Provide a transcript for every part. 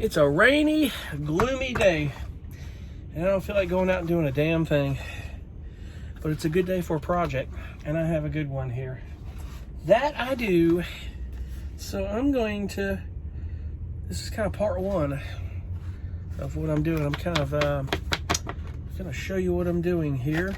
It's a rainy, gloomy day, and I don't feel like going out and doing a damn thing. But it's a good day for a project, and I have a good one here. That I do. So I'm going to, this is kind of part one of what I'm doing. I'm kind of going to show you what I'm doing here.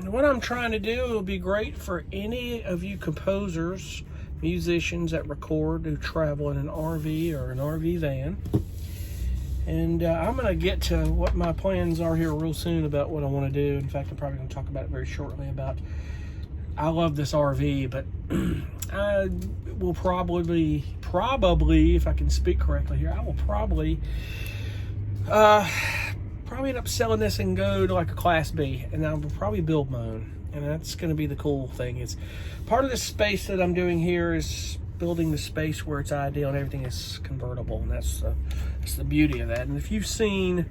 What I'm trying to do will be great for any of you composers, musicians that record, who travel in an RV or an RV van. And I'm going to get to what my plans are here real soon about what I want to do. In fact, I'm probably going to talk about it very shortly about, I love this RV, but I will probably, if I can speak correctly here, I will probably end up selling this and go to like a Class B, and I will probably build my own. And that's going to be the cool thing. It's part of the space that I'm doing here is building the space where it's ideal and everything is convertible, and that's the beauty of that. And if you've seen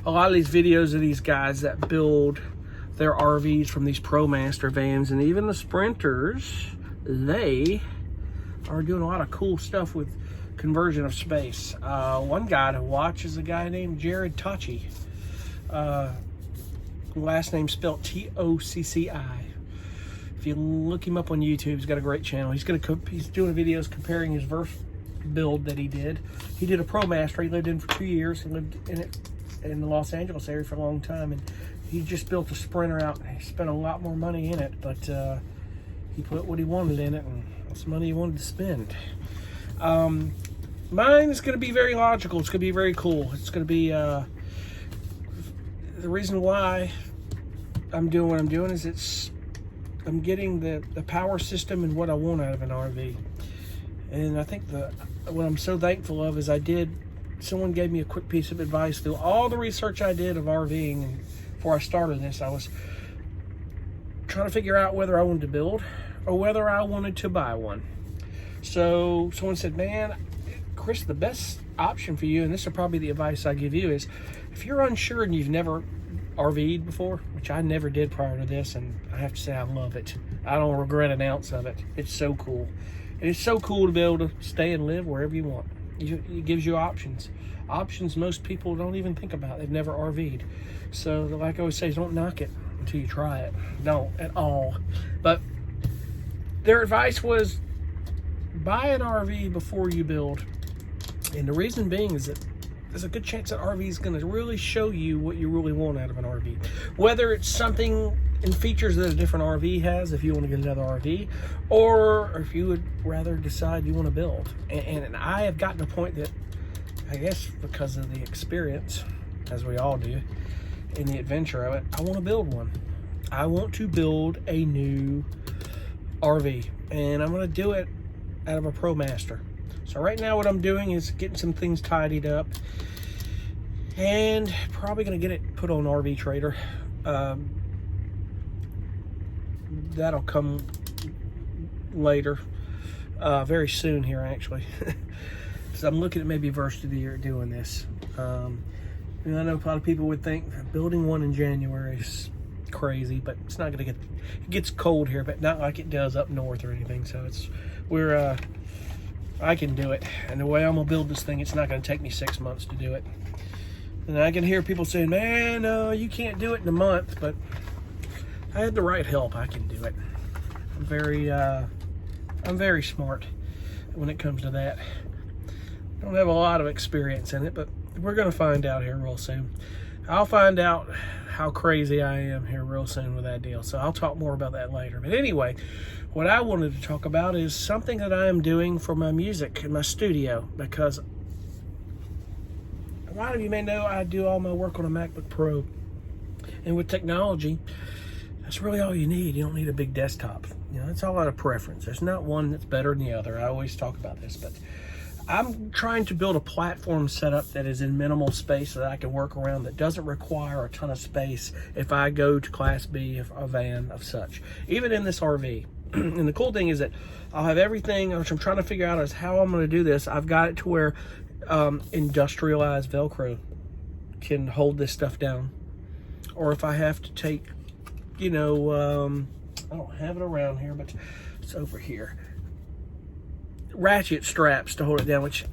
a lot of these videos of these guys that build their RVs from these ProMaster vans, and even the Sprinters, they are doing a lot of cool stuff with conversion of space. One guy to watch is a guy named Jared Tocci. Last name spelled Tocci. If you look him up on YouTube, he's got a great channel. He's doing videos comparing his Verse build that he did. He did a ProMaster. He lived in for 2 years. He lived in it in the Los Angeles area for a long time, and he just built a Sprinter out. He spent a lot more money in it, but he put what he wanted in it, and that's money he wanted to spend. Mine is going to be very logical. It's going to be very cool. It's going to be the reason why I'm doing what I'm doing is I'm getting the power system and what I want out of an RV. And I think what I'm so thankful of is someone gave me a quick piece of advice through all the research I did of RVing. And before I started this, I was trying to figure out whether I wanted to build or whether I wanted to buy one. So someone said, man, Chris, the best option for you, and this is probably the advice I give you, is if you're unsure and you've never RV'd before, which I never did prior to this, and I have to say I love it. I don't regret an ounce of it. It's so cool. And it's so cool to be able to stay and live wherever you want. It gives you options. Options most people don't even think about. They've never RV'd. So like I always say, don't knock it until you try it. Don't at all. But their advice was buy an RV before you build. And the reason being is that there's a good chance that RV is going to really show you what you really want out of an RV. Whether it's something in features that a different RV has, if you want to get another RV, or if you would rather decide you want to build. And I have gotten to a point that, I guess because of the experience, as we all do, in the adventure of it, I want to build one. I want to build a new RV, and I'm going to do it out of a ProMaster. So right now what I'm doing is getting some things tidied up and probably going to get it put on RV Trader. That'll come later, very soon here actually. So I'm looking at maybe Verse of the Year doing this. I know a lot of people would think building one in January is crazy, but it's not going to it gets cold here, but not like it does up north or anything. So I can do it, and the way I'm gonna build this thing, it's not gonna take me 6 months to do it. And I can hear people saying, man, no, you can't do it in a month, but I had the right help. I can do it. I'm very smart when it comes to that. I don't have a lot of experience in it, but we're gonna find out here real soon. I'll find out how crazy I am here real soon with that deal, so I'll talk more about that later. But anyway, what I wanted to talk about is something that I am doing for my music in my studio, because a lot of you may know I do all my work on a MacBook Pro, and with technology, that's really all you need. You don't need a big desktop. It's all out of preference. There's not one that's better than the other. I always talk about this, but I'm trying to build a platform setup that is in minimal space that I can work around, that doesn't require a ton of space if I go to Class B, a van of such, even in this RV. And the cool thing is that I'll have everything, which I'm trying to figure out is how I'm going to do this. I've got it to where industrialized Velcro can hold this stuff down. Or if I have to take, I don't have it around here, but it's over here. ratchet straps to hold it down, which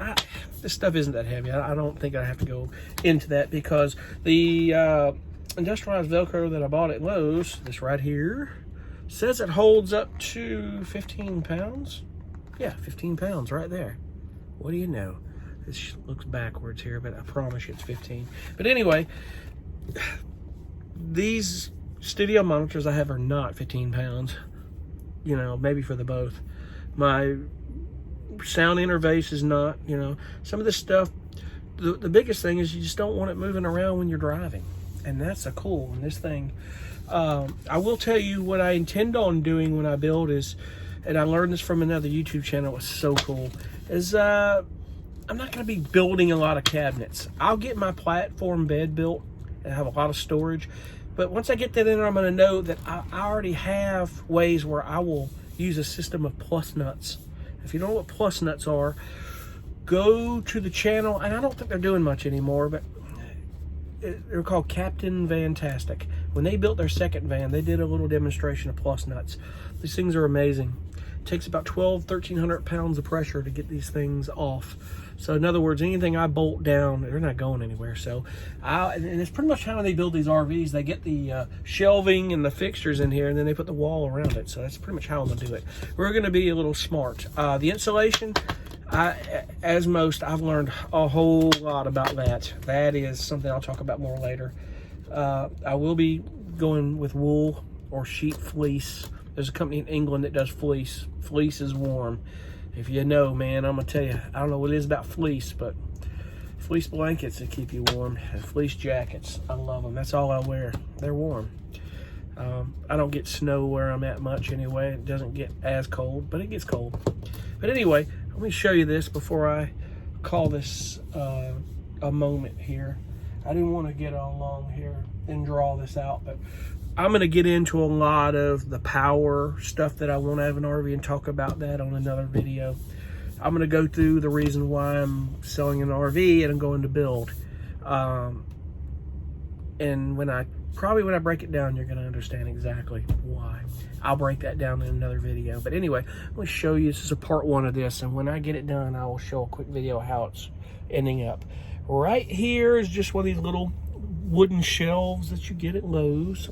this stuff isn't that heavy. I don't think I have to go into that, because the industrialized Velcro that I bought at Lowe's, this right here, says it holds up to 15 pounds. Yeah, 15 pounds right there. What do you know? This looks backwards here, but I promise you it's 15. But anyway, these studio monitors I have are not 15 pounds. You know, maybe for the both. My sound interface is not, you know. Some of this stuff, the biggest thing is you just don't want it moving around when you're driving. And that's a cool one. This thing, I will tell you what I intend on doing when I build is, and I learned this from another YouTube channel, it's so cool, is I'm not going to be building a lot of cabinets. I'll get my platform bed built and have a lot of storage. But once I get that in there, I'm going to know that I already have ways where I will use a system of plus nuts. If you don't know what plus nuts are, go to the channel, and I don't think they're doing much anymore, but they're called Captain Vantastic. When they built their second van, they did a little demonstration of plus nuts. These things are amazing. It takes about 1,300 pounds of pressure to get these things off. So in other words, anything I bolt down, they're not going anywhere. So, and it's pretty much how they build these RVs. They get the shelving and the fixtures in here, and then they put the wall around it. So that's pretty much how I'm gonna do it. We're gonna be a little smart. The insulation, as most, I've learned a whole lot about that. That is something I'll talk about more later. I will be going with wool or sheep fleece. There's a company in England that does fleece. Fleece is warm. If you know, man, I'm gonna tell you, I don't know what it is about fleece, but fleece blankets that keep you warm, and fleece jackets, I love them. That's all I wear. They're warm. I don't get snow where I'm at much anyway. It doesn't get as cold, but it gets cold. But anyway, let me show you this before I call this a moment here. I didn't want to get all long here and draw this out, but I'm going to get into a lot of the power stuff that I want to have an RV and talk about that on another video. I'm going to go through the reason why I'm selling an RV and I'm going to build. And when I break it down, you're going to understand exactly why. I'll break that down in another video. But anyway, I'm going to show you, this is a part one of this, and when I get it done, I will show a quick video of how it's ending up. Right here is just one of these little wooden shelves that you get at Lowe's.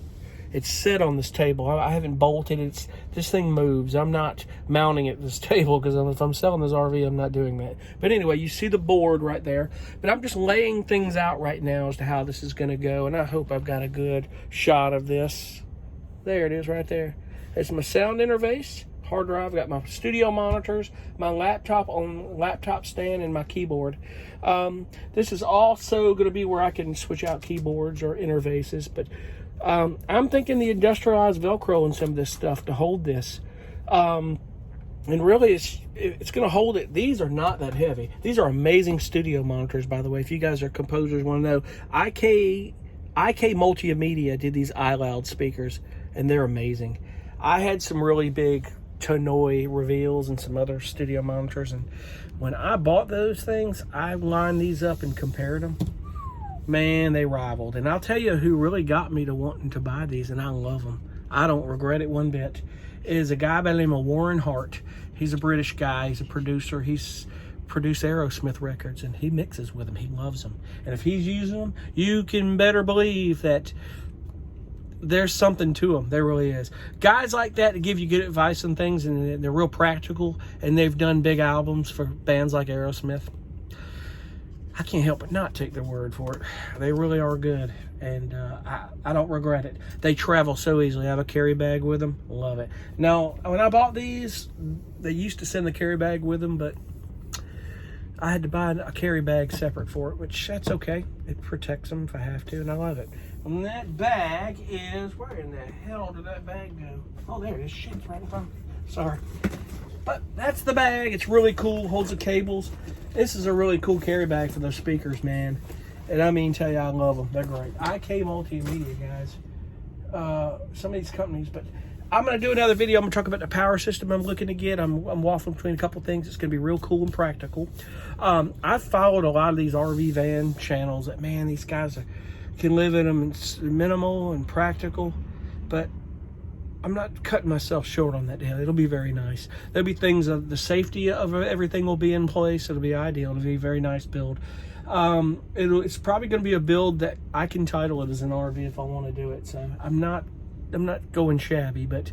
It's set on this table. I haven't bolted it. This thing moves. I'm not mounting it to this table, because if I'm selling this RV, I'm not doing that. But anyway, you see the board right there. But I'm just laying things out right now as to how this is going to go, and I hope I've got a good shot of this. There it is right there. It's my sound interface, hard drive. I've got my studio monitors, my laptop on laptop stand, and my keyboard. This is also going to be where I can switch out keyboards or interfaces, but I'm thinking the industrialized Velcro and some of this stuff to hold this. And really, it's going to hold it. These are not that heavy. These are amazing studio monitors, by the way. If you guys are composers, want to know, IK Multimedia did these iLoud speakers, and they're amazing. I had some really big Tonoi Reveals and some other studio monitors, and when I bought those things, I lined these up and compared them. Man, they rivaled. And I'll tell you who really got me to wanting to buy these, and I love them. I don't regret it one bit. Is a guy by the name of Warren Hart. He's a British guy. He's a producer. He's produced Aerosmith records, and he mixes with them. He loves them. And if he's using them, you can better believe that there's something to them. There really is. Guys like that to give you good advice on things, and they're real practical, and they've done big albums for bands like Aerosmith. I can't help but not take their word for it. They really are good, and I don't regret it. They travel so easily. I have a carry bag with them. Love it. Now, when I bought these, they used to send the carry bag with them, but I had to buy a carry bag separate for it, which that's okay. It protects them if I have to, and I love it. And that bag is, where in the hell did that bag go? Oh, there it is. Shit, it's right in front of me. Sorry. But that's the bag. It's really cool. Holds the cables. This is a really cool carry bag for those speakers, man. And I mean, tell you, I love them. They're great. IK Multimedia, guys. Some of these companies, but I'm going to do another video. I'm going to talk about the power system I'm looking to get. I'm waffling between a couple things. It's going to be real cool and practical. I've followed a lot of these RV van channels that, man, these guys can live in them. It's minimal and practical, but I'm not cutting myself short on that deal. It'll be very nice. There'll be things of the safety of everything will be in place. It'll be ideal. It'll be a very nice build. It's probably going to be a build that I can title it as an RV if I want to do it. So I'm not going shabby, but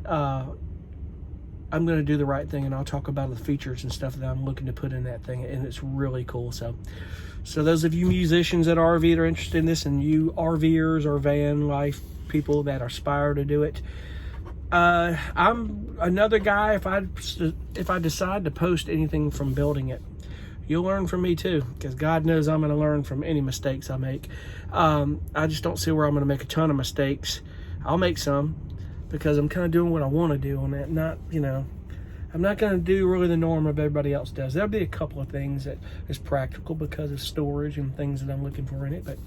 I'm going to do the right thing, and I'll talk about the features and stuff that I'm looking to put in that thing, and it's really cool. So those of you musicians that RV that are interested in this, and you RVers or van life people that aspire to do it, I'm another guy. If I decide to post anything from building it, you'll learn from me too, because God knows I'm going to learn from any mistakes I make. I just don't see where I'm going to make a ton of mistakes. I'll make some, because I'm kind of doing what I want to do on that. Not, I'm not going to do really the norm of everybody else does. There'll be a couple of things that is practical because of storage and things that I'm looking for in it, but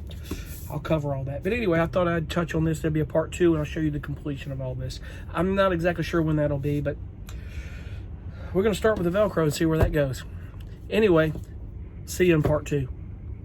I'll cover all that. But anyway, I thought I'd touch on this. There'll be a part 2, and I'll show you the completion of all this. I'm not exactly sure when that'll be, but we're going to start with the Velcro and see where that goes. Anyway, see you in part 2.